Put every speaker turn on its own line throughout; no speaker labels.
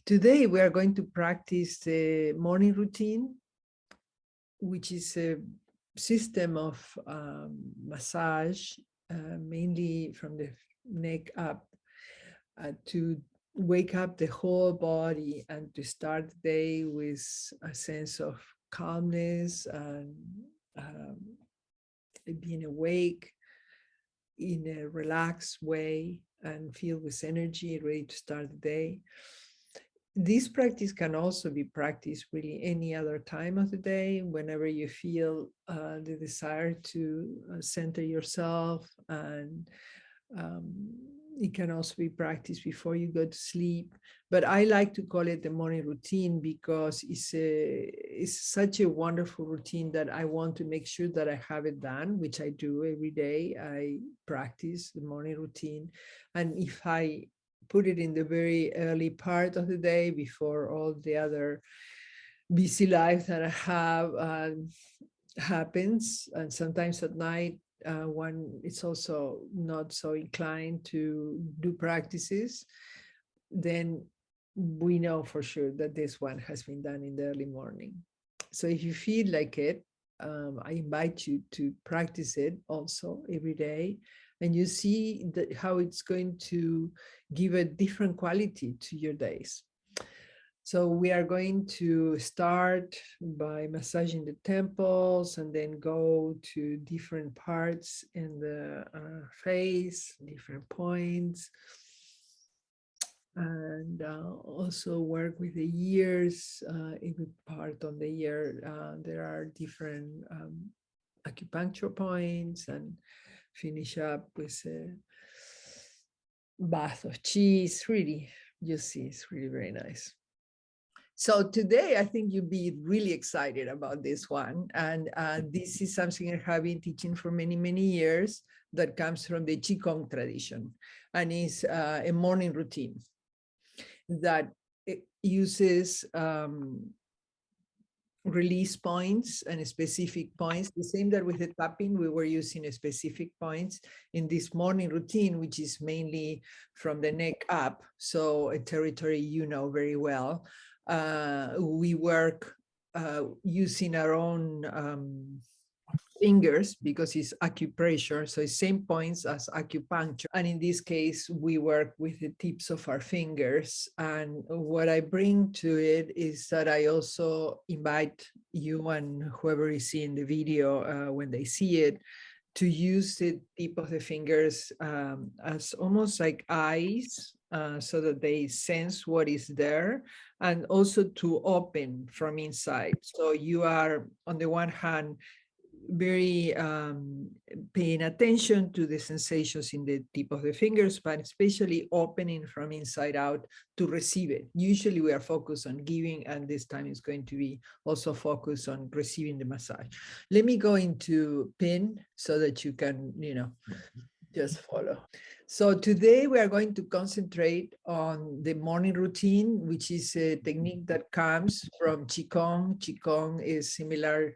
Today we are going to practice the morning routine, which is a system of massage, mainly from the neck up, to wake up the whole body and to start the day with a sense of calmness and being awake in a relaxed way and filled with energy, ready to start the day. This practice can also be practiced really any other time of the day, whenever you feel the desire to center yourself, and it can also be practiced before you go to sleep. But I like to call it the morning routine because it's such a wonderful routine that I want to make sure that I have it done, which I do every day. I practice the morning routine, and if I put it in the very early part of the day before all the other busy life that I have happens, and sometimes at night when it's also not so inclined to do practices, then we know for sure that this one has been done in the early morning. So if you feel like it, I invite you to practice it also every day, and you see that how it's going to give a different quality to your days. So we are going to start by massaging the temples and then go to different parts in the face, different points, and also work with the ears. Every part on the ear, there are different acupuncture points, and finish up with a bath of cheese. Really, you see, it's really very nice. So today, I think you'll be really excited about this one. And this is something I have been teaching for many, many years that comes from the Qigong tradition. And is a morning routine that uses release points and specific points, the same that with the tapping, we were using specific points in this morning routine, which is mainly from the neck up. So a territory you know very well. We work using our own fingers because it's acupressure, so it's same points as acupuncture. And in this case, we work with the tips of our fingers. And what I bring to it is that I also invite you and whoever is seeing the video when they see it, to use the tip of the fingers as almost like eyes, so that they sense what is there, and also to open from inside. So you are, on the one hand, very paying attention to the sensations in the tip of the fingers, but especially opening from inside out to receive it. Usually we are focused on giving, and this time is going to be also focused on receiving the massage. Let me go into pin so that you can, just follow. So today we are going to concentrate on the morning routine, which is a technique that comes from Qigong. Qigong is similar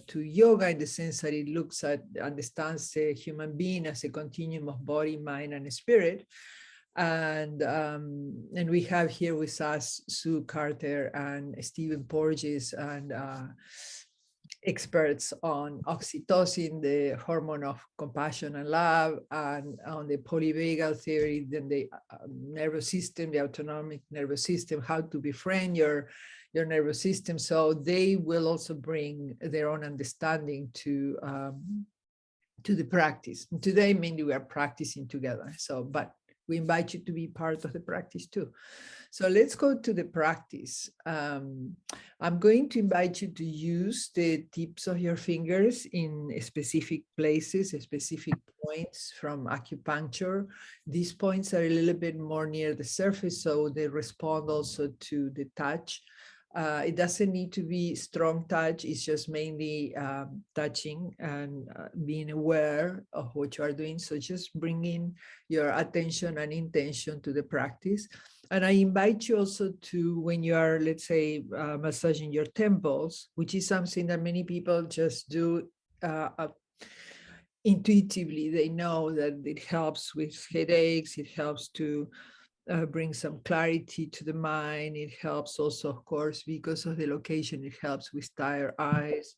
to yoga in the sense that it looks at, understands the human being as a continuum of body, mind, and spirit. And we have here with us Sue Carter and Stephen Porges, and experts on oxytocin, the hormone of compassion and love, and on the polyvagal theory, then the nervous system, the autonomic nervous system, how to befriend your nervous system. So they will also bring their own understanding to the practice. And today, mainly we are practicing together. So, but we invite you to be part of the practice too. So let's go to the practice. I'm going to invite you to use the tips of your fingers in specific places, specific points from acupuncture. These points are a little bit more near the surface, so they respond also to the touch. It doesn't need to be strong touch. It's just mainly touching and being aware of what you are doing. So just bringing your attention and intention to the practice. And I invite you also to, when you are, let's say, massaging your temples, which is something that many people just do intuitively. They know that it helps with headaches. It helps to brings some clarity to the mind. It helps also, of course, because of the location, it helps with tired eyes.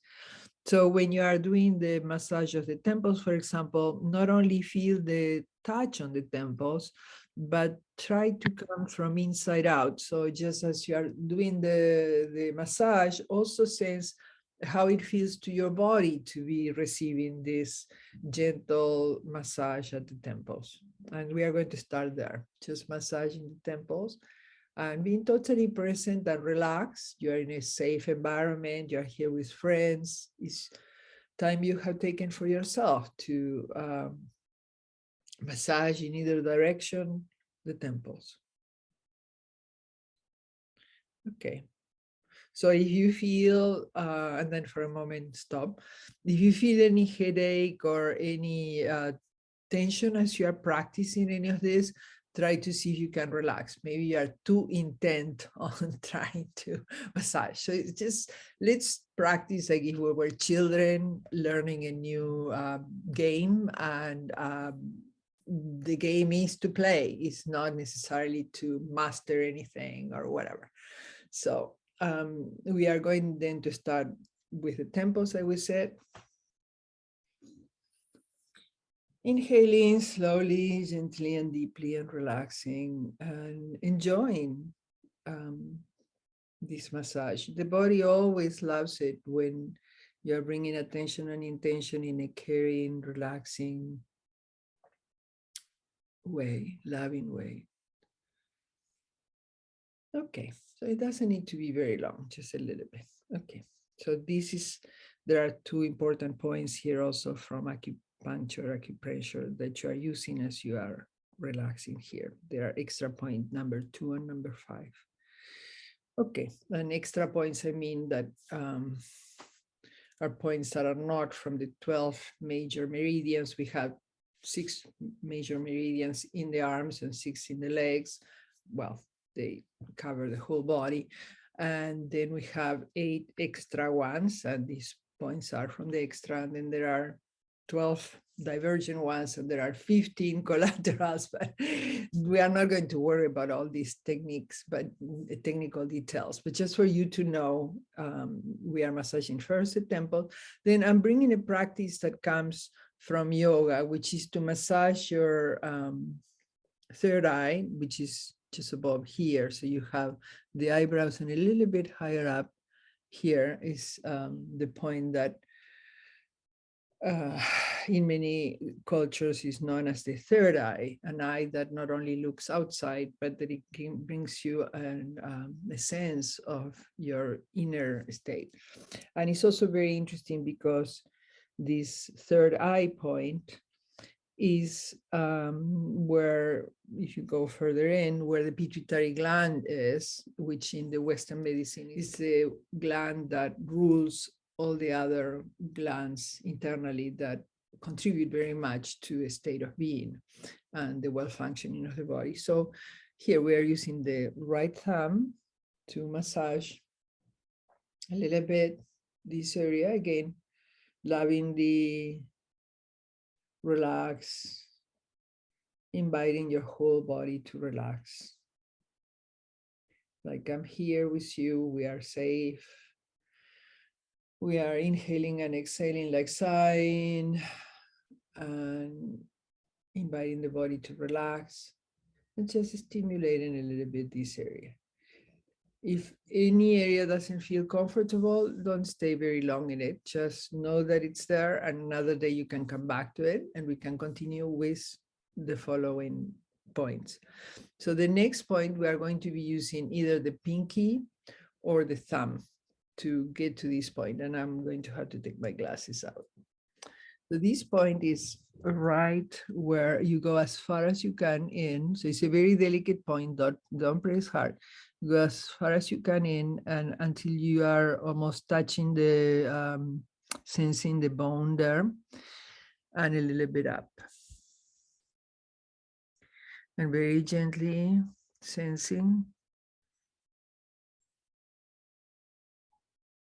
So when you are doing the massage of the temples, for example, not only feel the touch on the temples, but try to come from inside out. So just as you are doing the massage, also sense how it feels to your body to be receiving this gentle massage at the temples. And we are going to start there, just massaging the temples and being totally present and relaxed. You are in a safe environment. You're here with friends. It's time you have taken for yourself to massage in either direction the temples. Okay. So if you feel, and then for a moment, stop. If you feel any headache or any tension as you are practicing any of this, try to see if you can relax. Maybe you are too intent on trying to massage. So it's just, let's practice like if we were children learning a new game, and the game is to play. It's not necessarily to master anything or whatever. So we are going then to start with the tempos, as we said. Inhaling slowly, gently, and deeply, and relaxing, and enjoying this massage. The body always loves it when you're bringing attention and intention in a caring, relaxing way, loving way. Okay, so it doesn't need to be very long, just a little bit. Okay, so there are two important points here also from acupuncture, acupressure that you are using as you are relaxing here. There are extra point number 2 and number 5. Okay, and extra points, I mean that are points that are not from the 12 major meridians. We have 6 major meridians in the arms and 6 in the legs. Well, they cover the whole body. And then we have 8 extra ones, and these points are from the extra, and then there are 12 divergent ones, and there are 15 collaterals, but we are not going to worry about all these techniques, but technical details. But just for you to know, we are massaging first the temple, then I'm bringing a practice that comes from yoga, which is to massage your third eye, which is just above here. So you have the eyebrows, and a little bit higher up here is the point that in many cultures is known as the third eye, an eye that not only looks outside, but that it brings you a sense of your inner state. And it's also very interesting because this third eye point is where, if you go further in, where the pituitary gland is, which in the Western medicine is the gland that rules all the other glands internally that contribute very much to a state of being and the well-functioning of the body. So here we are using the right thumb to massage a little bit this area, again, loving the relax, inviting your whole body to relax. Like I'm here with you, we are safe. We are inhaling and exhaling like sighing, and inviting the body to relax, and just stimulating a little bit this area. If any area doesn't feel comfortable, don't stay very long in it. Just know that it's there, and another day you can come back to it, and we can continue with the following points. So the next point, we are going to be using either the pinky or the thumb to get to this point, and I'm going to have to take my glasses out. So this point is right where you go as far as you can in. So it's a very delicate point, don't press hard. Go as far as you can in, and until you are almost touching the, sensing the bone there, and a little bit up. And very gently sensing.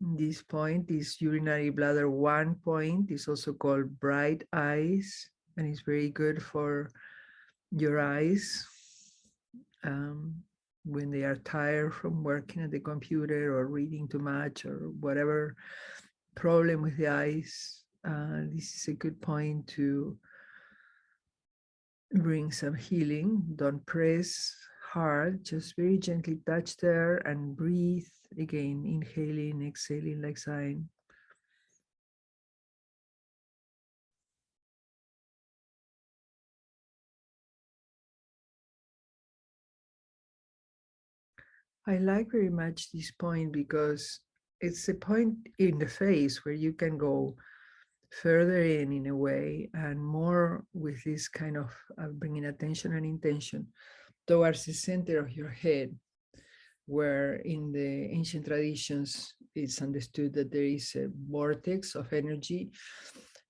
This point is urinary bladder 1 point. It's also called bright eyes, and it's very good for your eyes when they are tired from working at the computer or reading too much or whatever problem with the eyes. This is a good point to bring some healing. Don't press hard, just very gently touch there and breathe again, inhaling, exhaling like sighing. I like very much this point because it's a point in the face where you can go further in a way, and more with this kind of bringing attention and intention towards the center of your head, where in the ancient traditions, it's understood that there is a vortex of energy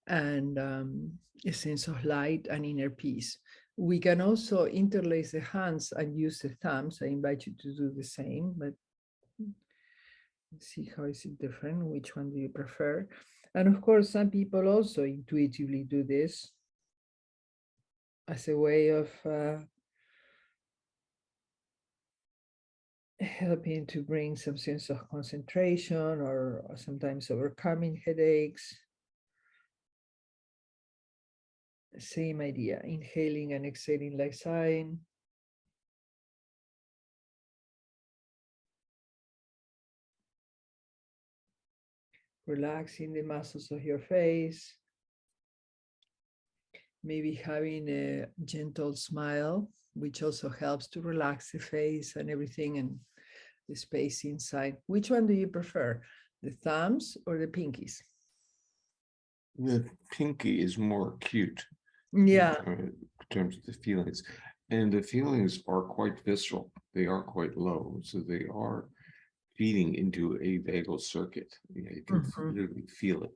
and a sense of light and inner peace. We can also interlace the hands and use the thumbs. I invite you to do the same, but see how is it different, which one do you prefer? And of course, some people also intuitively do this as a way of helping to bring some sense of concentration or sometimes overcoming headaches. Same idea, inhaling and exhaling like sighing. Relaxing the muscles of your face. Maybe having a gentle smile, which also helps to relax the face and everything and the space inside. Which one do you prefer, the thumbs or the pinkies?
The pinky is more acute.
Yeah.
In terms of the feelings. And the feelings are quite visceral. They are quite low. So they are feeding into a vagal circuit. You can literally feel it.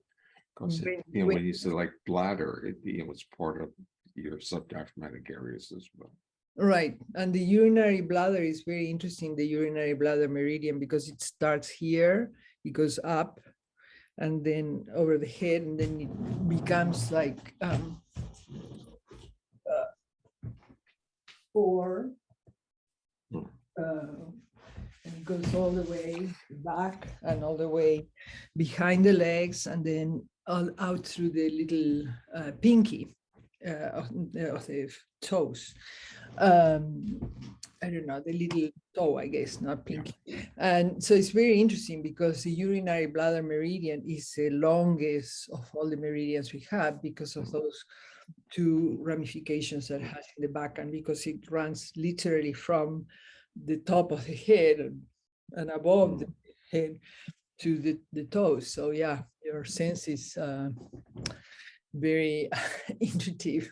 Because when you say like bladder, it's part of your subdiaphragmatic areas as well.
Right. And the urinary bladder is very interesting, the urinary bladder meridian, because it starts here, it goes up, and then over the head, and then it becomes like 4. And it goes all the way back and all the way behind the legs, and then all out through the little pinky of the toes. I don't know, the little toe, I guess, not pinky. Yeah. And so it's very interesting because the urinary bladder meridian is the longest of all the meridians we have because of those 2 ramifications that it has in the back, and because it runs literally from the top of the head and above the head to the toes. So yeah, your sense is very intuitive.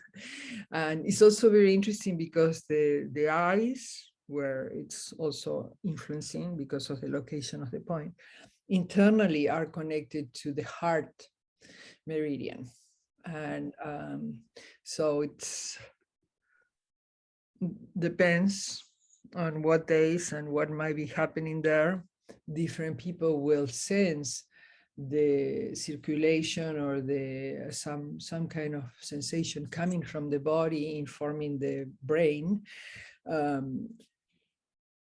And it's also very interesting because the eyes, where it's also influencing because of the location of the point, internally are connected to the heart meridian. And so it's depends on what days and what might be happening there. Different people will sense the circulation or the some kind of sensation coming from the body informing the brain.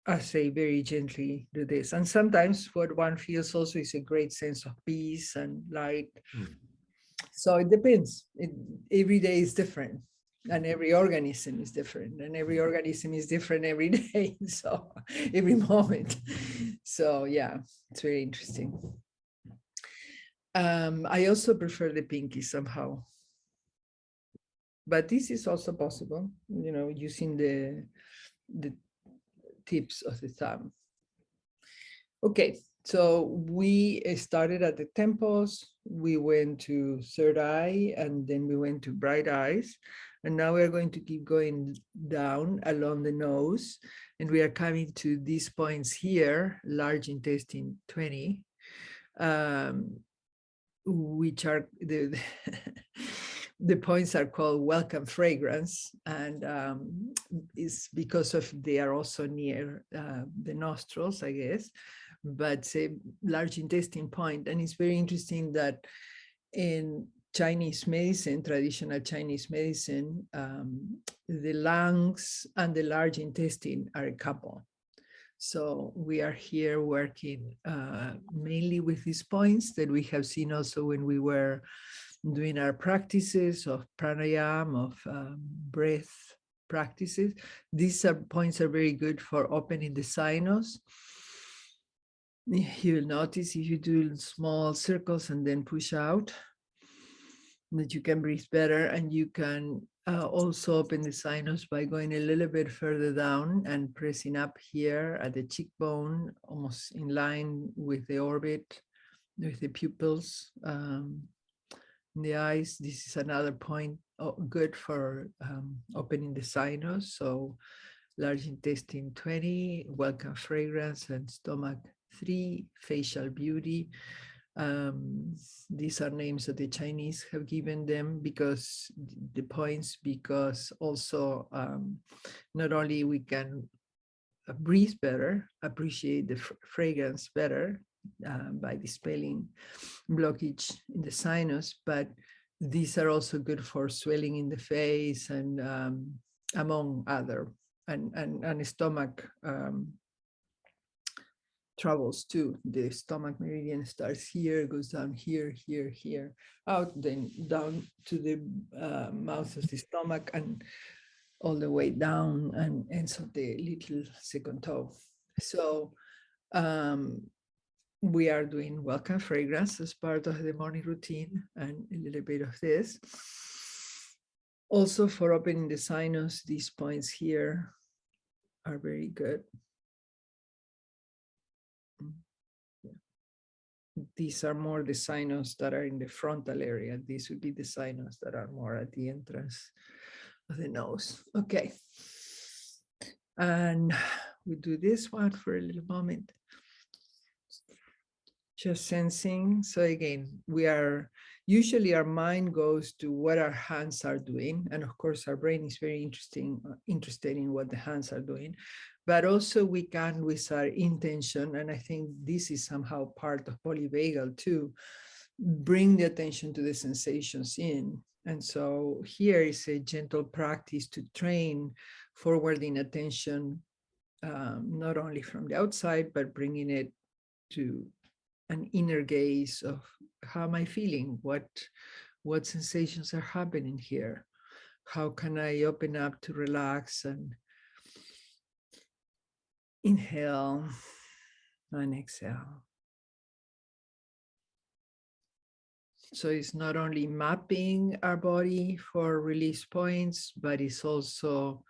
I say very gently do this. And sometimes what one feels also is a great sense of peace and light. So it depends. Every day is different, and every organism is different, and every organism is different every day. So every moment. So yeah, it's very interesting. I also prefer the pinky somehow, but this is also possible, using the tips of the thumb. Okay, so we started at the temples, we went to third eye, and then we went to bright eyes. And now we're going to keep going down along the nose, and we are coming to these points here, large intestine 20, which are the points are called welcome fragrance, and it's because of they are also near the nostrils, I guess, but say large intestine point. And it's very interesting that in Chinese medicine, traditional Chinese medicine, the lungs and the large intestine are a couple. So we are here working mainly with these points that we have seen also when we were doing our practices of pranayama, of breath practices. These points are very good for opening the sinus. You'll notice if you do small circles and then push out, that you can breathe better, and you can also open the sinus by going a little bit further down and pressing up here at the cheekbone, almost in line with the orbit, with the pupils, in the eyes. This is another point good for opening the sinus. So large intestine 20, welcome fragrance, and stomach 3, facial beauty. These are names that the Chinese have given them because the points, because also not only we can breathe better, appreciate the fragrance better by dispelling blockage in the sinus, but these are also good for swelling in the face and among other, and stomach troubles too. The stomach meridian starts here, goes down here, here, here, out, then down to the mouth of the stomach and all the way down and ends of the little second toe. So we are doing welcome fragrance as part of the morning routine and a little bit of this. Also for opening the sinus, these points here are very good. These are more the sinus that are in the frontal area. These would be the sinus that are more at the entrance of the nose. Okay. And we do this one for a little moment. Just sensing. So again, we are, usually our mind goes to what our hands are doing. And of course, our brain is very interested in what the hands are doing. But also we can, with our intention, and I think this is somehow part of Polyvagal too, bring the attention to the sensations in. And so here is a gentle practice to train forwarding attention, not only from the outside, but bringing it to an inner gaze of how am I feeling? What sensations are happening here? How can I open up to relax and inhale and exhale? So it's not only mapping our body for release points, but it's also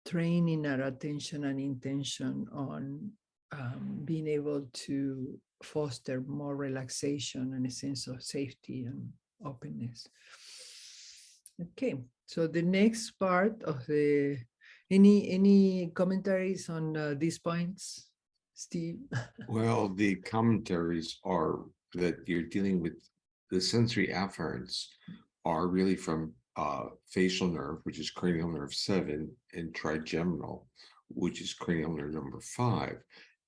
training our attention and intention on being able to foster more relaxation and a sense of safety and openness. Okay, so the next part of the, any commentaries on these points, Steve?
Well, the commentaries are that you're dealing with the sensory afferents are really from facial nerve, which is cranial nerve 7, and trigeminal, which is cranial nerve number 5.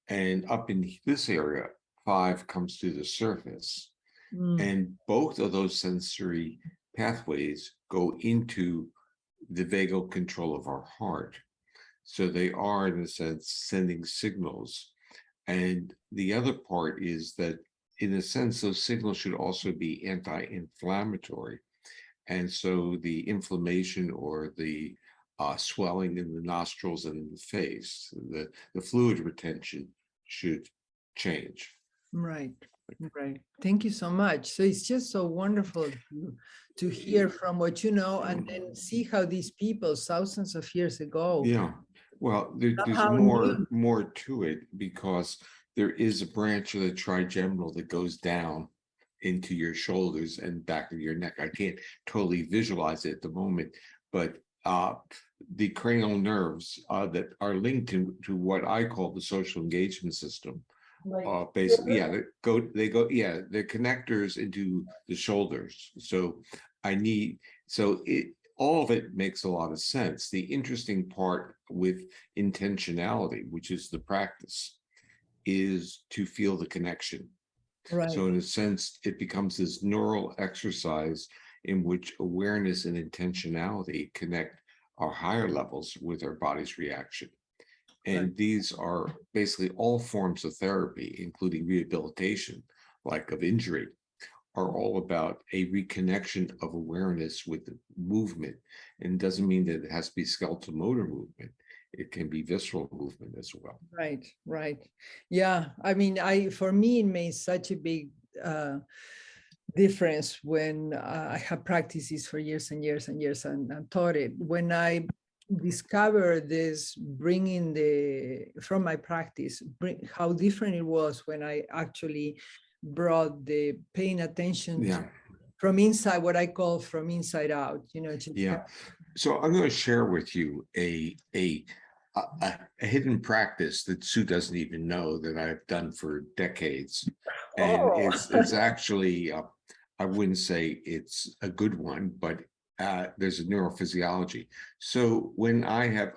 And up in this area, 5 comes to the surface. And both of those sensory pathways go into the vagal control of our heart. So they are, in a sense, sending signals. And the other part is that, in a sense, those signals should also be anti-inflammatory. And so the inflammation or the swelling in the nostrils and in the face, the fluid retention should change.
Right, right. Thank you so much. So it's just so wonderful to hear from what you know and then see how these people thousands of years ago.
Yeah, well, there's more to it, because there is a branch of the trigeminal that goes down into your shoulders and back of your neck. I can't totally visualize it at the moment, but the cranial nerves that are linked to what I call the social engagement system, basically, yeah, they go, yeah, they're connectors into the shoulders. So all of it makes a lot of sense. The interesting part with intentionality, which is the practice, is to feel the connection.
Right.
So in a sense, it becomes this neural exercise in which awareness and intentionality connect our higher levels with our body's reaction.
Right.
And these are basically all forms of therapy, including rehabilitation, like of injury, are all about a reconnection of awareness with the movement. And doesn't mean that it has to be skeletal motor movement. It can be visceral movement as well.
Right, right. Yeah, I mean, for me, it made such a big difference when I have practiced this for years and years and years and taught it. When I discovered this, bringing from my practice, how different it was when I actually brought the paying attention
Yeah.
from inside, what I call from inside out, just
Yeah. So I'm going to share with you a hidden practice that Sue doesn't even know that I've done for decades, and
oh.
it's actually I wouldn't say it's a good one, but there's a neurophysiology. So when I have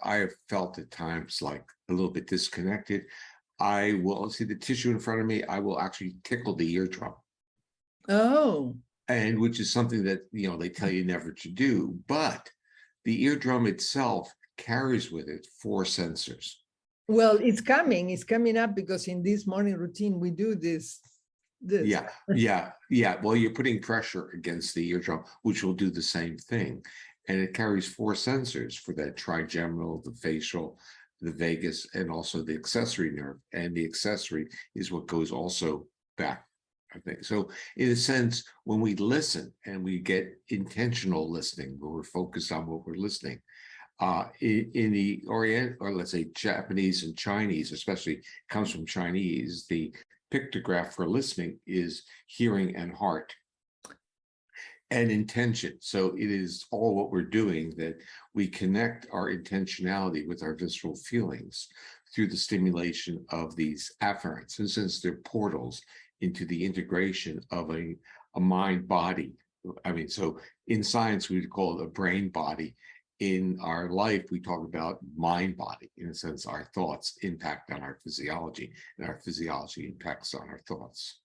felt at times like a little bit disconnected, I will see the tissue in front of me. I will actually tickle the eardrum.
Oh.
And which is something that they tell you never to do, but the eardrum itself carries with it 4 sensors.
Well, it's coming up, because in this morning routine we do this.
Yeah. Well, you're putting pressure against the eardrum, which will do the same thing, and it carries 4 sensors for that trigeminal, the facial, the vagus, and also the accessory nerve. And the accessory is what goes also back, I think. So in a sense, when we listen and we get intentional listening, where we're focused on what we're listening, in the Orient, or let's say Japanese and Chinese, especially comes from Chinese, the pictograph for listening is hearing and heart and intention. So it is all what we're doing, that we connect our intentionality with our visceral feelings through the stimulation of these afferents. And since they're portals into the integration of a mind body, I mean, so in science, we'd call it a brain body. In our life, we talk about mind body. In a sense, our thoughts impact on our physiology, and our physiology impacts on our thoughts.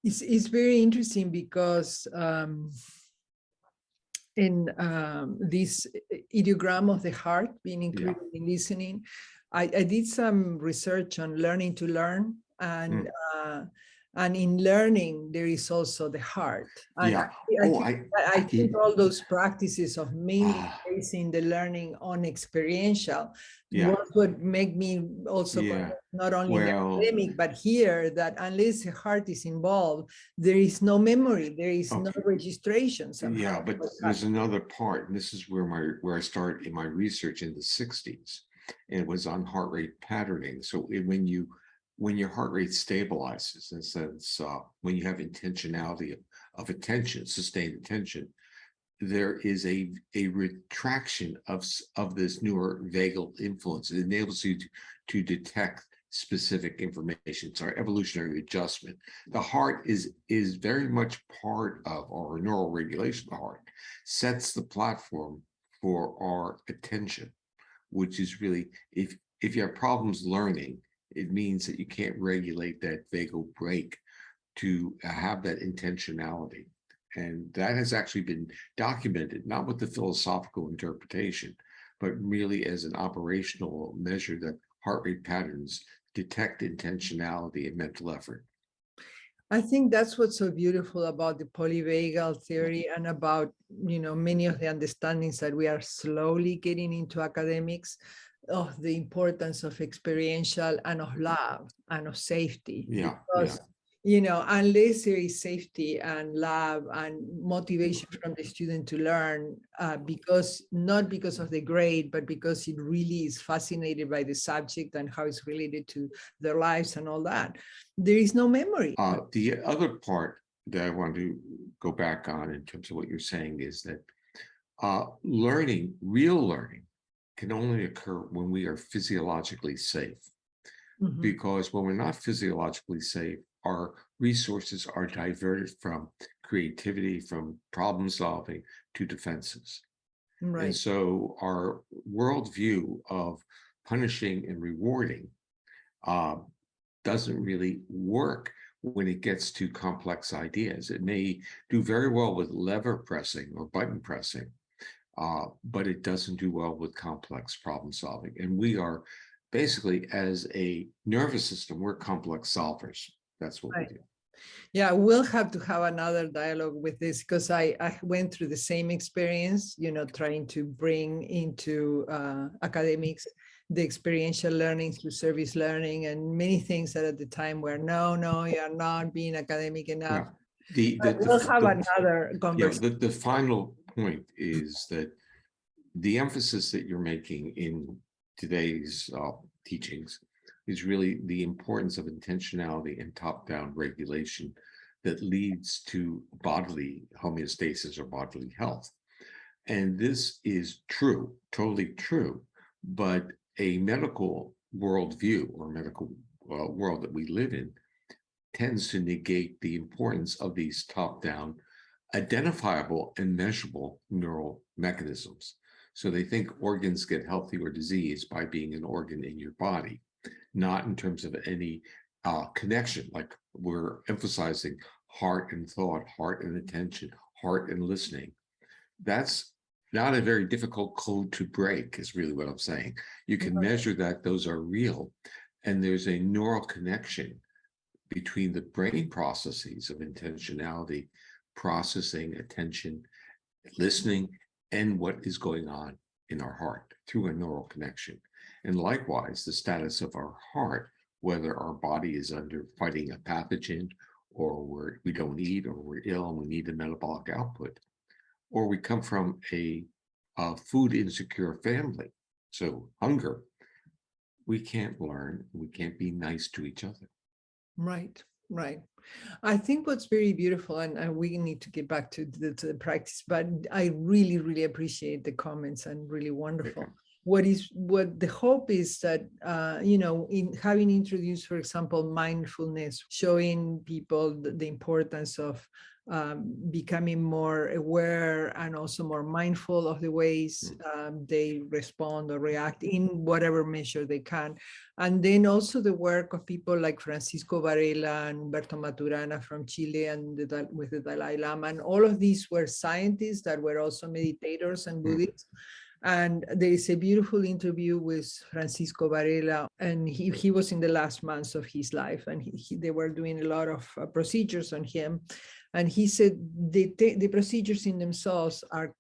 It's very interesting, because in this ideogram of the heart being included in listening, I did some research on learning to learn, and in learning there is also the heart. And I think all those practices of mainly basing the learning on experiential was what made me also not only in the academic, but here, that unless the heart is involved, there is no memory, there is no registration somehow.
Yeah, but there's another part, and this is where I started in my research in the 60s, and it was on heart rate patterning. So when your heart rate stabilizes, in a sense, when you have intentionality of attention, sustained attention, there is a retraction of this neurovagal influence. It enables you to detect specific information. It's our evolutionary adjustment. The heart is very much part of our neural regulation. The heart sets the platform for our attention, which is really, if you have problems learning, it means that you can't regulate that vagal brake to have that intentionality. And that has actually been documented, not with the philosophical interpretation, but really as an operational measure that heart rate patterns detect intentionality and mental effort.
I think that's what's so beautiful about the polyvagal theory, and about, many of the understandings that we are slowly getting into academics, of the importance of experiential and of love and of safety. Because unless there is safety and love and motivation from the student to learn, not because of the grade, but because it really is fascinated by the subject and how it's related to their lives and all that, there is no memory.
The other part that I want to go back on in terms of what you're saying is that real learning, can only occur when we are physiologically safe. Because when we're not physiologically safe, our resources are diverted from creativity, from problem solving, to defenses. Right. And so our worldview of punishing and rewarding doesn't really work when it gets to complex ideas. It may do very well with lever pressing or button pressing, but it doesn't do well with complex problem solving. And we are basically, as a nervous system, we're complex solvers. That's what we do.
Yeah, we'll have to have another dialogue with this, because I went through the same experience, trying to bring into academics the experiential learning through service learning, and many things that at the time were, no, you're not being academic enough.
Yeah.
We'll have another conversation.
Yeah, the final point is that the emphasis that you're making in today's teachings is really the importance of intentionality and top-down regulation that leads to bodily homeostasis or bodily health. And this is true, totally true, but a medical worldview or medical world that we live in tends to negate the importance of these top-down, identifiable and measurable neural mechanisms. So they think organs get healthy or diseased by being an organ in your body, not in terms of any connection, like we're emphasizing heart and thought, heart and attention, heart and listening. That's not a very difficult code to break, is really what I'm saying. You can measure that those are real, and there's a neural connection between the brain processes of intentionality, processing, attention, listening, and what is going on in our heart through a neural connection. And likewise, the status of our heart, whether our body is under fighting a pathogen, or we don't eat, or we're ill and we need a metabolic output, or we come from a food insecure family, so hunger, we can't learn, we can't be nice to each other.
Right. I think what's very beautiful, and we need to get back to the practice, but I really, really appreciate the comments and really wonderful. What the hope is that, in having introduced, for example, mindfulness, showing people the importance of becoming more aware and also more mindful of the ways they respond or react in whatever measure they can. And then also the work of people like Francisco Varela and Humberto Maturana from Chile, and with the Dalai Lama. And all of these were scientists that were also meditators and Buddhists. And there is a beautiful interview with Francisco Varela, and he was in the last months of his life, and they were doing a lot of procedures on him. And he said the procedures in themselves are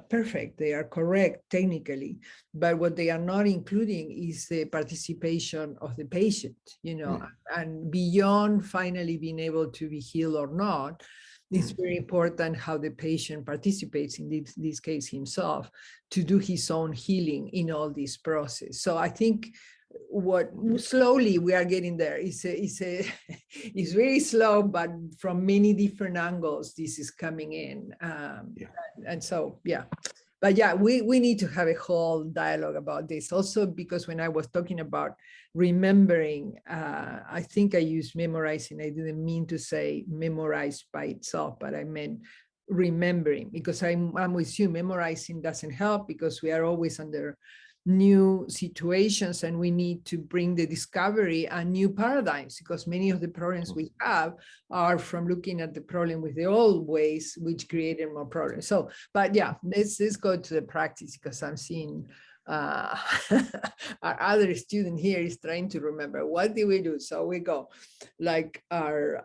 perfect, they are correct technically, but what they are not including is the participation of the patient, and beyond finally being able to be healed or not, it's very important how the patient participates, in this case himself, to do his own healing in all this process. So I think what slowly we are getting there is it's very slow, but from many different angles this is coming in. And so but we need to have a whole dialogue about this also, because when I was talking about remembering, I think I used memorizing. I didn't mean to say memorize by itself, but I meant remembering, because I'm with you. Memorizing doesn't help, because we are always under new situations, and we need to bring the discovery and new paradigms, because many of the problems we have are from looking at the problem with the old ways, which created more problems. So, but let's go to the practice, because I'm seeing our other student here is trying to remember, what did we do? So we go like our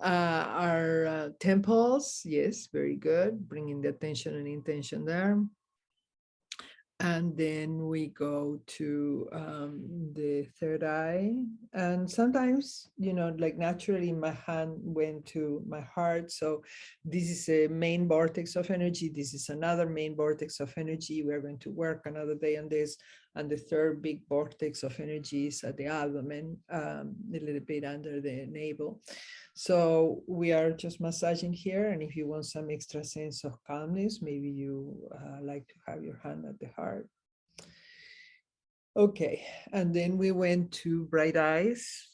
our temples. Yes, very good. Bringing the attention and intention there. And then we go to the third eye. And sometimes, like naturally my hand went to my heart. So this is a main vortex of energy. This is another main vortex of energy. We're going to work another day on this. And the third big vortex of energy is at the abdomen, a little bit under the navel. So we are just massaging here. And if you want some extra sense of calmness, maybe you like to have your hand at the heart. Okay, and then we went to bright eyes.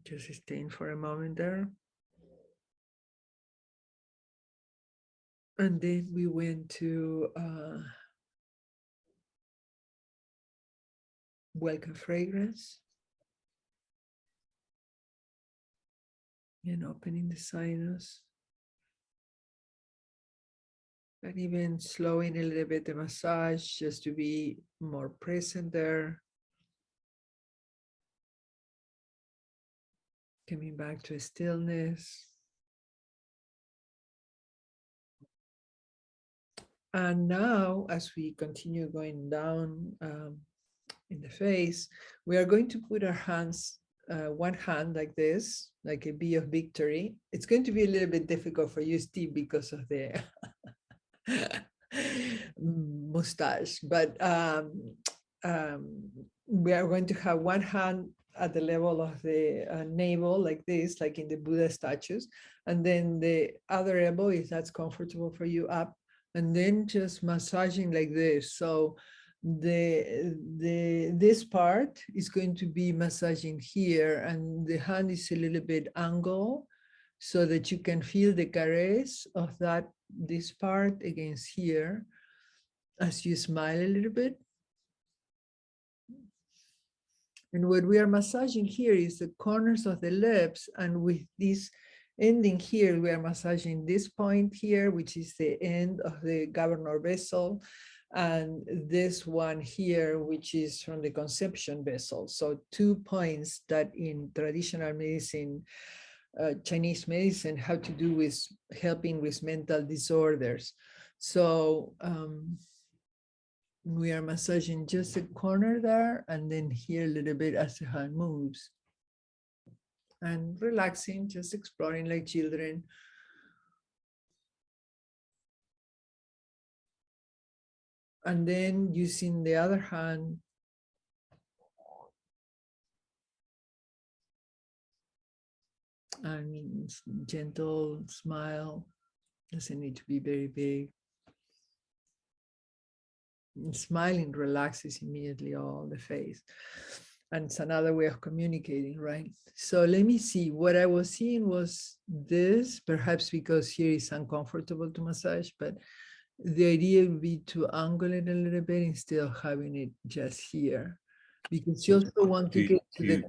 Just staying for a moment there. And then we went to welcome fragrance. And opening the sinus. And even slowing a little bit the massage just to be more present there. Coming back to stillness. And now, as we continue going down in the face, we are going to put our hands, one hand like this, like a V of victory. It's going to be a little bit difficult for you, Steve, because of the mustache, but we are going to have one hand at the level of the navel, like this, like in the Buddha statues, and then the other elbow, if that's comfortable for you, up, and then just massaging like this. So this part is going to be massaging here, and the hand is a little bit angled so that you can feel the caress of this part against here as you smile a little bit. And what we are massaging here is the corners of the lips, and with this ending here, we are massaging this point here, which is the end of the governor vessel, and this one here, which is from the conception vessel. So 2 points that in traditional medicine, Chinese medicine, have to do with helping with mental disorders. So we are massaging just a corner there, and then here a little bit as the hand moves. And relaxing, just exploring like children. And then using the other hand and gentle smile. Doesn't need to be very big. And smiling relaxes immediately all the face. And it's another way of communicating, right? So let me see. What I was seeing was this, perhaps because here is uncomfortable to massage, but the idea would be to angle it a little bit instead of having it just here. Because you also want to get to the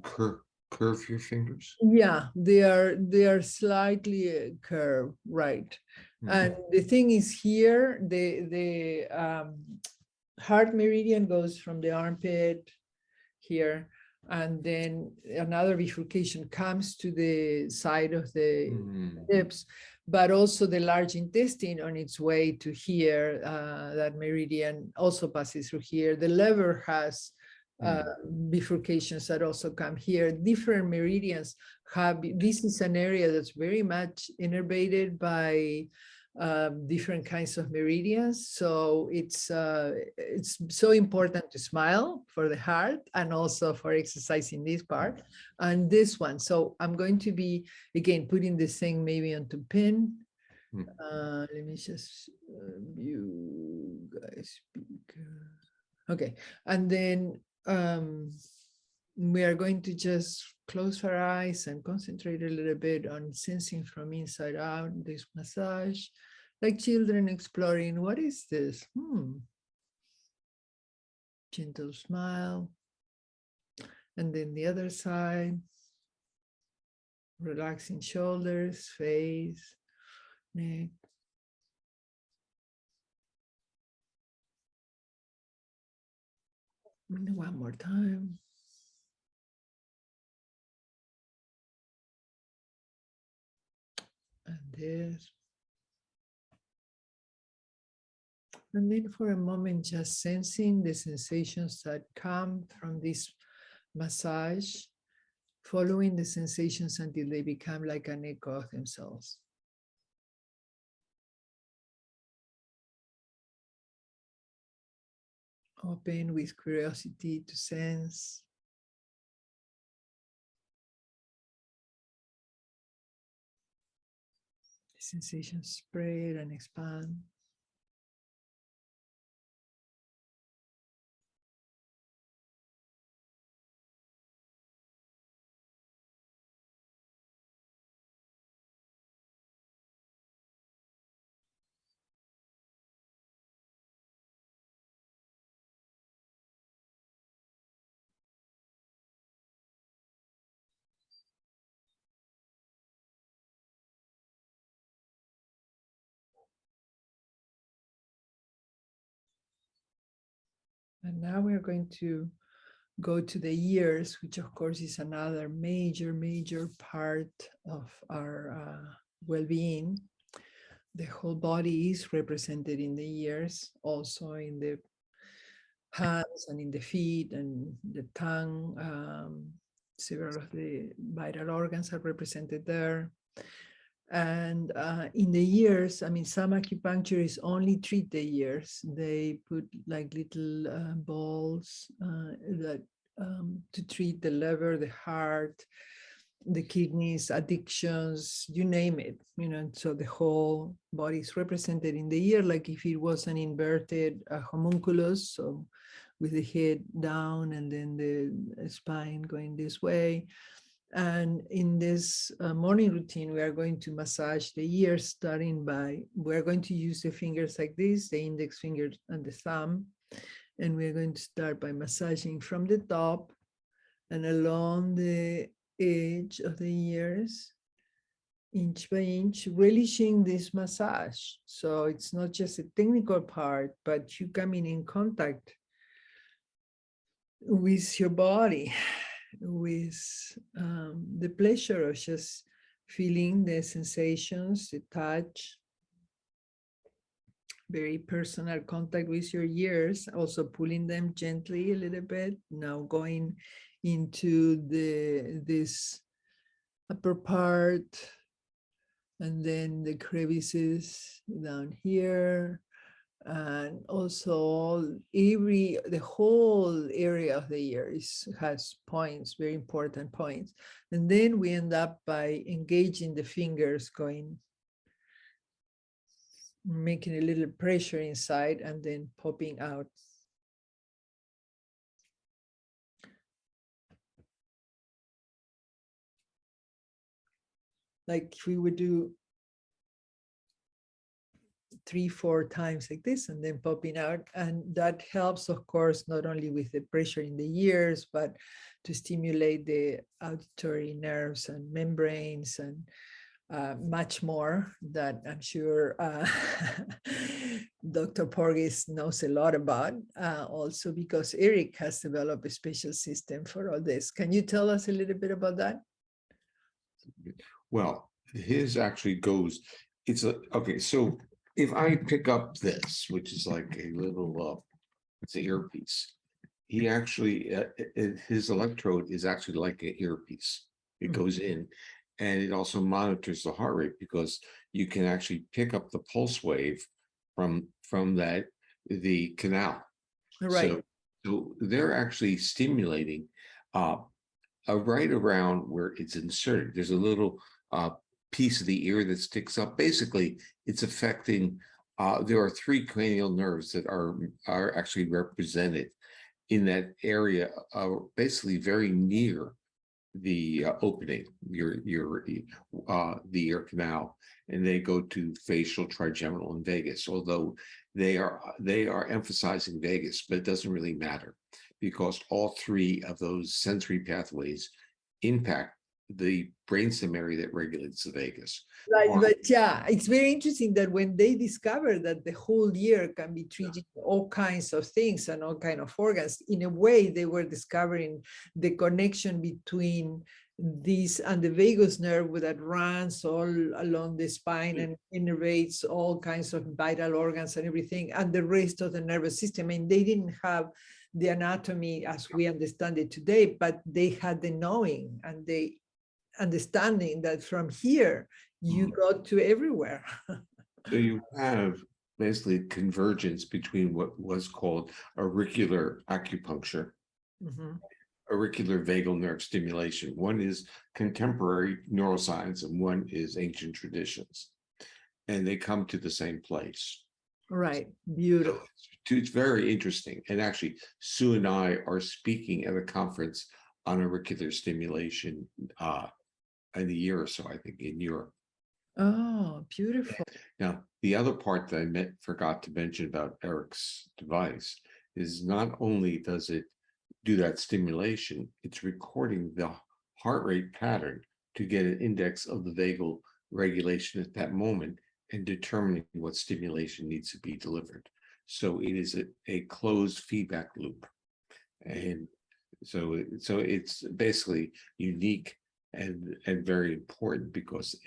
curve your fingers?
Yeah, they are slightly curved, right? And the thing is here, the heart meridian goes from the armpit here, and then another bifurcation comes to the side of the hips, but also the large intestine on its way to here, that meridian also passes through here. The liver has bifurcations that also come here. Different meridians have, this is an area that's very much innervated by different kinds of meridians. So it's so important to smile for the heart and also for exercising this part and this one. So I'm going to be, again, putting this thing maybe onto pin. Let me just view guys. Okay, and then we are going to just close our eyes and concentrate a little bit on sensing from inside out this massage, like children exploring, what is this? Gentle smile. And then the other side, relaxing shoulders, face, neck. And one more time. And this. And then for a moment, just sensing the sensations that come from this massage, following the sensations until they become like an echo of themselves. Open with curiosity to sense. The sensations spread and expand. And now we're going to go to the ears, which of course is another major part of our well-being. The whole body is represented in the ears, also in the hands and in the feet and the tongue. Several of the vital organs are represented there. And in the ears, I mean, some acupuncturists only treat the ears. They put like little balls that to treat the liver, the heart, the kidneys, addictions, you name it, you know. So the whole body is represented in the ear, like if it was an inverted homunculus, so with the head down and then the spine going this way. And in this morning routine, we are going to massage the ears, starting by, we're going to use the fingers like this, the index finger and the thumb. And we're going to start by massaging from the top and along the edge of the ears, inch by inch, relishing this massage. So it's not just a technical part, but you coming in contact with your body, with the pleasure of just feeling the sensations, the touch, very personal contact with your ears, also pulling them gently a little bit. Now going into this upper part, and then the crevices down here, and also the whole area of the ear has points, very important points. And then we end up by engaging the fingers, making a little pressure inside and then popping out. Like if we would do 3-4 times like this and then popping out. And that helps, of course, not only with the pressure in the ears, but to stimulate the auditory nerves and membranes and much more that I'm sure Dr. Porges knows a lot about, also because Eric has developed a special system for all this. Can you tell us a little bit about that?
Well, his actually goes, okay, so if I pick up this, which is like a little, it's an earpiece, he actually, his electrode is actually like an earpiece. It goes in, and it also monitors the heart rate, because you can actually pick up the pulse wave from the canal.
Right.
So they're actually stimulating right around where it's inserted. There's a little piece of the ear that sticks up. Basically, it's affecting, there are 3 cranial nerves that are actually represented in that area, basically very near the opening, the ear canal, and they go to facial, trigeminal, and vagus. Although they are emphasizing vagus, but it doesn't really matter, because all 3 of those sensory pathways impact the brainstem area that regulates the vagus.
Right, but yeah, it's very interesting that when they discovered that the whole ear can be treated all kinds of things and all kinds of organs, in a way they were discovering the connection between this and the vagus nerve that runs all along the spine and innervates all kinds of vital organs and everything, and the rest of the nervous system. And they didn't have the anatomy as we understand it today, but they had the knowing and the understanding that from here you go to everywhere.
So you have basically convergence between what was called auricular acupuncture, auricular vagal nerve stimulation. One is contemporary neuroscience and one is ancient traditions, and they come to the same place.
Right, beautiful.
So it's very interesting. And actually, Sue and I are speaking at a conference on auricular stimulation in a year or so, I think, in Europe.
Oh, beautiful.
Now, the other part that I forgot to mention about Eric's device is not only does it do that stimulation, it's recording the heart rate pattern to get an index of the vagal regulation at that moment and determining what stimulation needs to be delivered. So it is a closed feedback loop. And so it's basically unique and very important because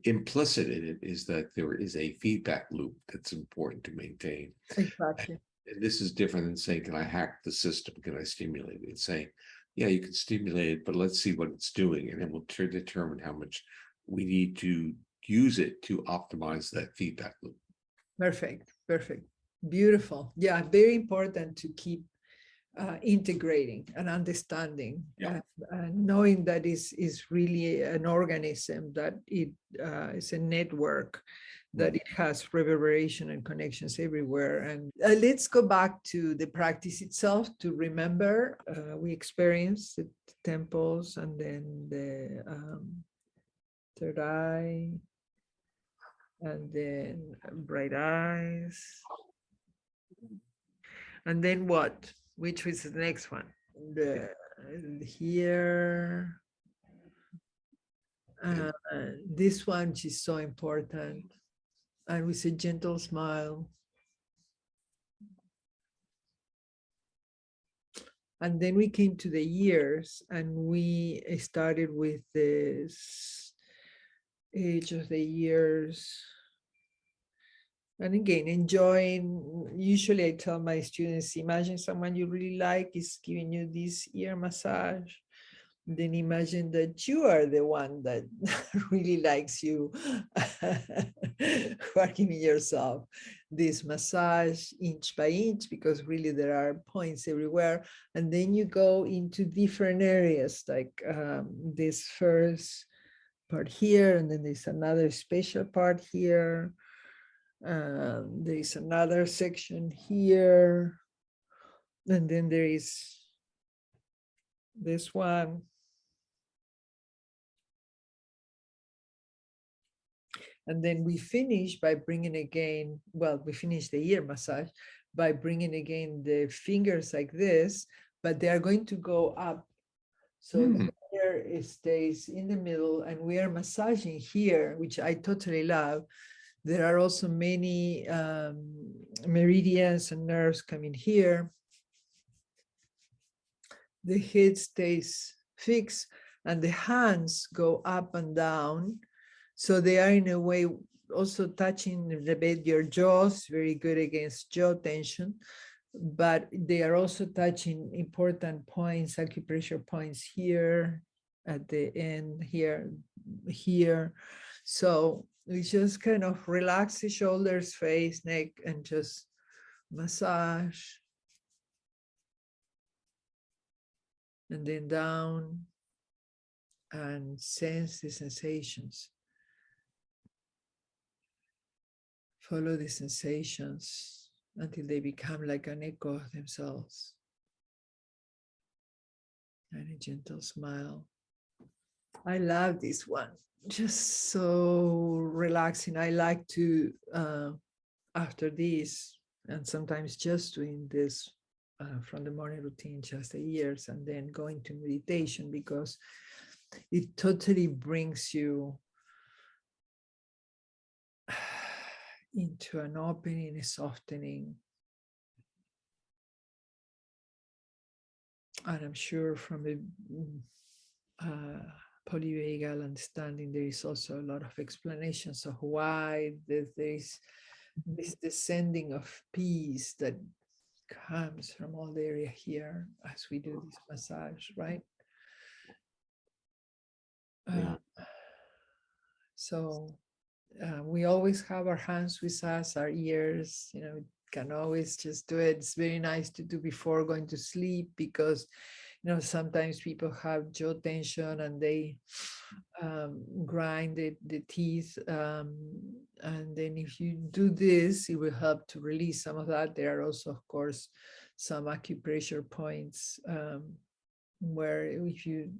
implicit in it is that there is a feedback loop that's important to maintain.
Exactly.
And this is different than saying, can I hack the system? Can I stimulate it? It's saying, yeah, you can stimulate it, but let's see what it's doing. And then we'll determine how much we need to use it to optimize that feedback loop.
Perfect. Perfect. Beautiful. Yeah, very important to keep integrating and understanding,
Yeah.
knowing that is really an organism, that it is a network, that it has reverberation and connections everywhere. And let's go back to the practice itself to remember. We experienced the temples and then the third eye, and then bright eyes. And then what? Which was the next one? The here. This one is so important. And with a gentle smile. And then we came to the ears, and we started with this age of the ears. And again, enjoying. Usually I tell my students, imagine someone you really like is giving you this ear massage. Then imagine that you are the one that really likes you, who are giving yourself this massage inch by inch, because really there are points everywhere. And then you go into different areas, like this first part here, and then there's another special part here. There's another section here, and then there is this one. And then we finish by bringing again, well, we finish the ear massage by bringing again the fingers like this, but they are going to go up. So the ear stays in the middle, and we are massaging here, which I totally love. There are also many meridians and nerves coming here. The head stays fixed, and the hands go up and down. So they are in a way also touching a bit your jaws, very good against jaw tension, but they are also touching important points, acupressure points here, at the end, here, here. So we just kind of relax the shoulders, face, neck, and just massage. And then down, and sense the sensations. Follow the sensations until they become like an echo of themselves. And a gentle smile. I love this one. Just so relaxing. I like to, after this, and sometimes just doing this from the morning routine, just the ears, and then going to meditation, because it totally brings you into an opening, a softening. And I'm sure from the Polyvagal understanding, there is also a lot of explanations of why there is this descending of peace that comes from all the area here as we do this massage, right?
Yeah.
So we always have our hands with us, our ears, can always just do it. It's very nice to do before going to sleep, because sometimes people have jaw tension and they grind the teeth, and then if you do this, it will help to release some of that. There are also, of course, some acupressure points where if you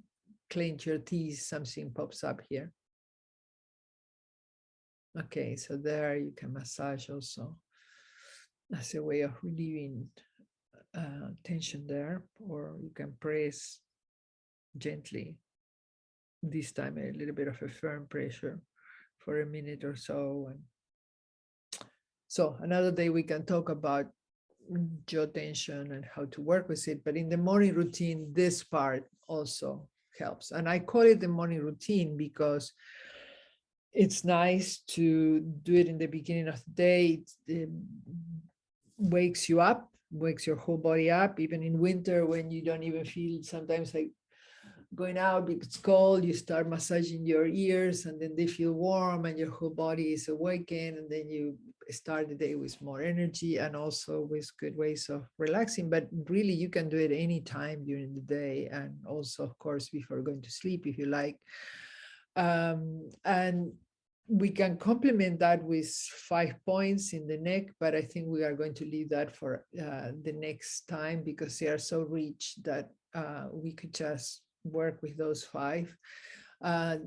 clench your teeth, something pops up here. Okay, so there you can massage also as a way of relieving tension there, or you can press gently, this time a little bit of a firm pressure for a minute or so. And So another day we can talk about jaw tension and how to work with it. But in the morning routine, this part also helps. And I call it the morning routine because it's nice to do it in the beginning of the day. It wakes you up, wakes your whole body up, even in winter when you don't even feel sometimes like going out because it's cold, you start massaging your ears and then they feel warm and your whole body is awakened, and then you start the day with more energy and also with good ways of relaxing. But really you can do it anytime during the day, and also of course before going to sleep if you like. And we can complement that with 5 points in the neck, but I think we are going to leave that for the next time because they are so rich that we could just work with those 5.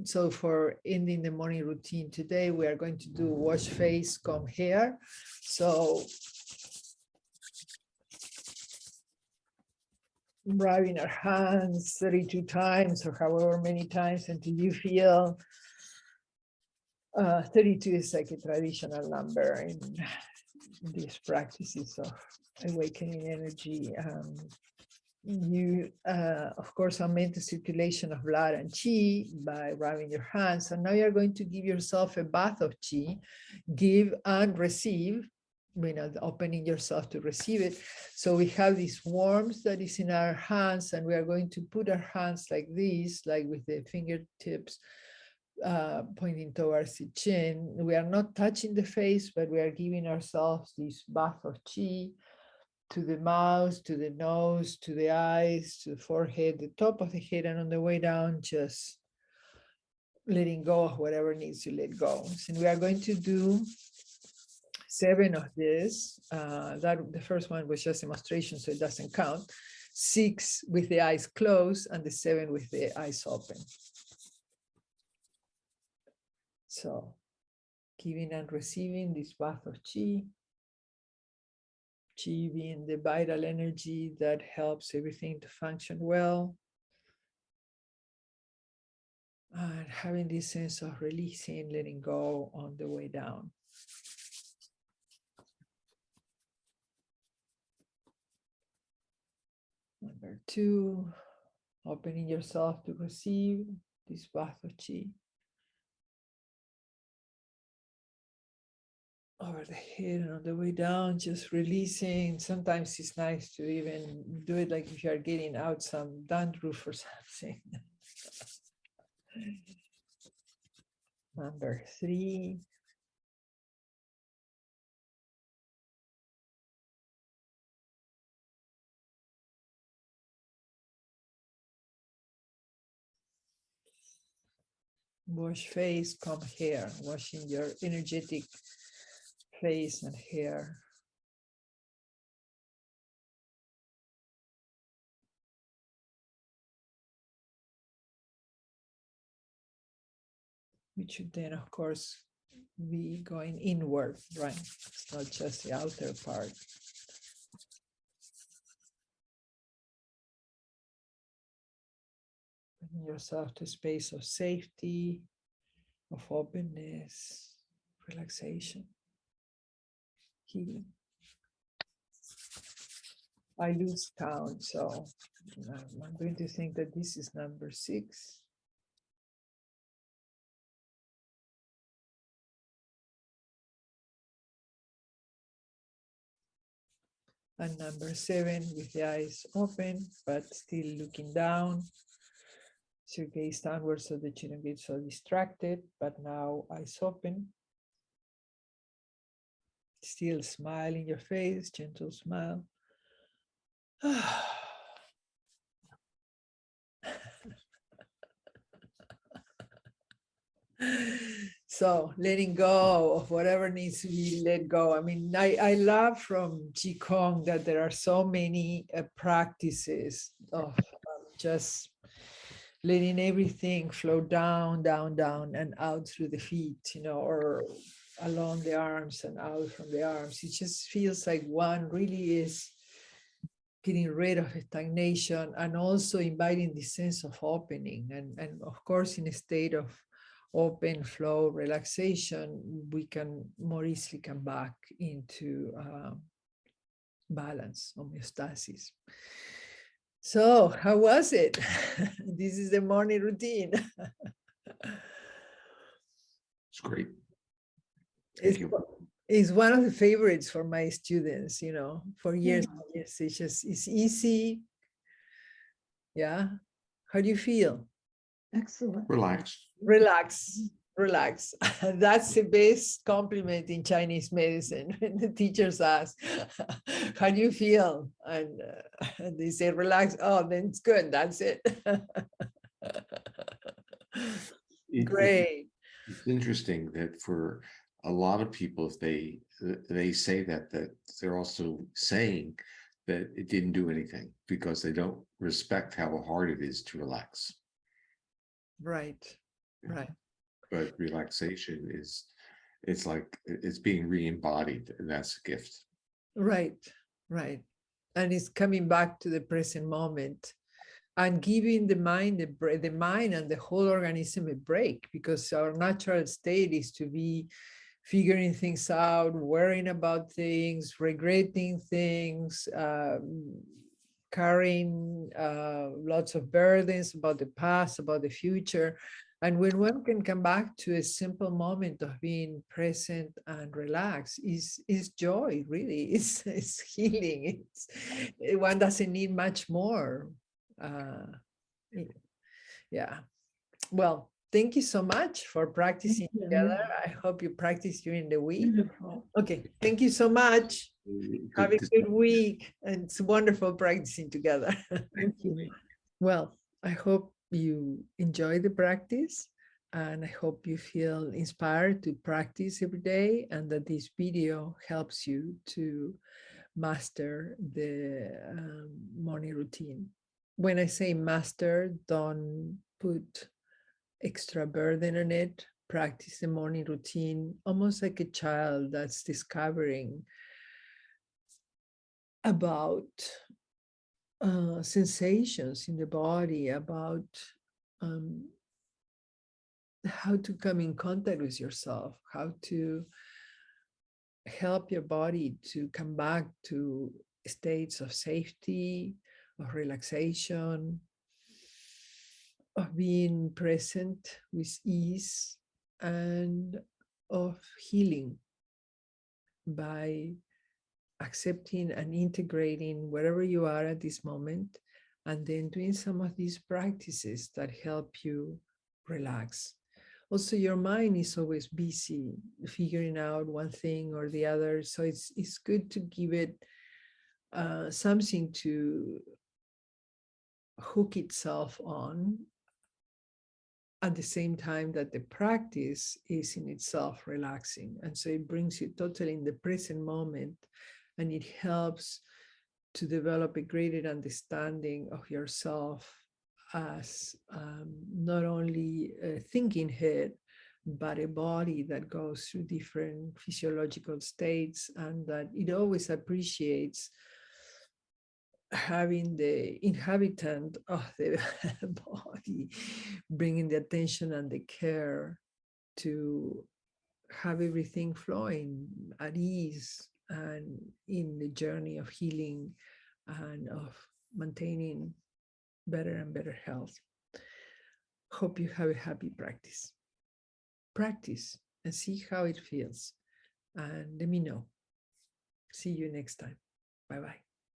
So for ending the morning routine today, we are going to do wash face, comb hair. So rubbing our hands 32 times or however many times until you feel 32 is like a traditional number in these practices of awakening energy. You, of course, augment the circulation of blood and chi by rubbing your hands. And now you're going to give yourself a bath of chi, give and receive, opening yourself to receive it. So we have this warmth that is in our hands, and we are going to put our hands like this, like with the fingertips pointing towards the chin. We are not touching the face, but we are giving ourselves this bath of chi to the mouth, to the nose, to the eyes, to the forehead, the top of the head, and on the way down, just letting go of whatever needs to let go. And we are going to do 7 of this. That the first one was just demonstration, so it doesn't count. 6 with the eyes closed, and the 7 with the eyes open. So giving and receiving this bath of chi. Chi being the vital energy that helps everything to function well. And having this sense of releasing, letting go on the way down. Number 2, opening yourself to receive this bath of chi. Over the head and on the way down, just releasing. Sometimes it's nice to even do it like if you are getting out some dandruff or something. Number 3. Wash face, comb hair, washing your energetic face and hair. Which should then, of course, be going inward, right? It's not just the outer part. Bring yourself to a space of safety, of openness, relaxation, healing. I lose count, so I'm going to think that this is number 6. And number 7 with the eyes open, but still looking down. So gaze downwards so that you don't get so distracted, but now eyes open. Still smile in your face, gentle smile. So letting go of whatever needs to be let go. I mean, I love from Qigong that there are so many practices of just letting everything flow down, down, down, and out through the feet, or along the arms and out from the arms. It just feels like one really is getting rid of stagnation and also inviting this sense of opening and of course in a state of open flow relaxation, we can more easily come back into balance, homeostasis. So how was it? This is the morning routine.
It's great. Thank you.
It's one of the favorites for my students, you know, for years. Yes, it's easy. Yeah. How do you feel?
Excellent.
Relax.
Relax, relax. That's the best compliment in Chinese medicine. When the teachers ask, how do you feel? And they say, relax. Oh, then it's good. That's it. Great.
It's interesting that for a lot of people, if they say that they're also saying that it didn't do anything because they don't respect how hard it is to relax.
Right, right.
But relaxation it's like it's being re-embodied, and that's a gift.
Right, right. And it's coming back to the present moment and giving the mind and the whole organism a break, because our natural state is to be figuring things out, worrying about things, regretting things, carrying lots of burdens about the past, about the future. And when one can come back to a simple moment of being present and relaxed, is joy, really. It's healing. One doesn't need much more. Yeah. Well, thank you so much for practicing together. I hope you practice during the week.
Beautiful.
Okay, thank you so much. Have a
Good
good week. And it's wonderful practicing together.
Thank you.
Well, I hope you enjoy the practice, and I hope you feel inspired to practice every day, and that this video helps you to master the morning routine. When I say master, don't put extra burden on it. Practice the morning routine almost like a child that's discovering about sensations in the body, about how to come in contact with yourself, how to help your body to come back to states of safety, of relaxation, of being present with ease, and of healing by accepting and integrating wherever you are at this moment, and then doing some of these practices that help you relax. Also, your mind is always busy figuring out one thing or the other, so it's good to give it something to hook itself on, at the same time that the practice is in itself relaxing. And so it brings you totally in the present moment, and it helps to develop a greater understanding of yourself as not only a thinking head, but a body that goes through different physiological states, and that it always appreciates having the inhabitant of the body bringing the attention and the care to have everything flowing at ease and in the journey of healing and of maintaining better and better health. Hope you have a happy practice. Practice and see how it feels. And let me know. See you next time. Bye-bye.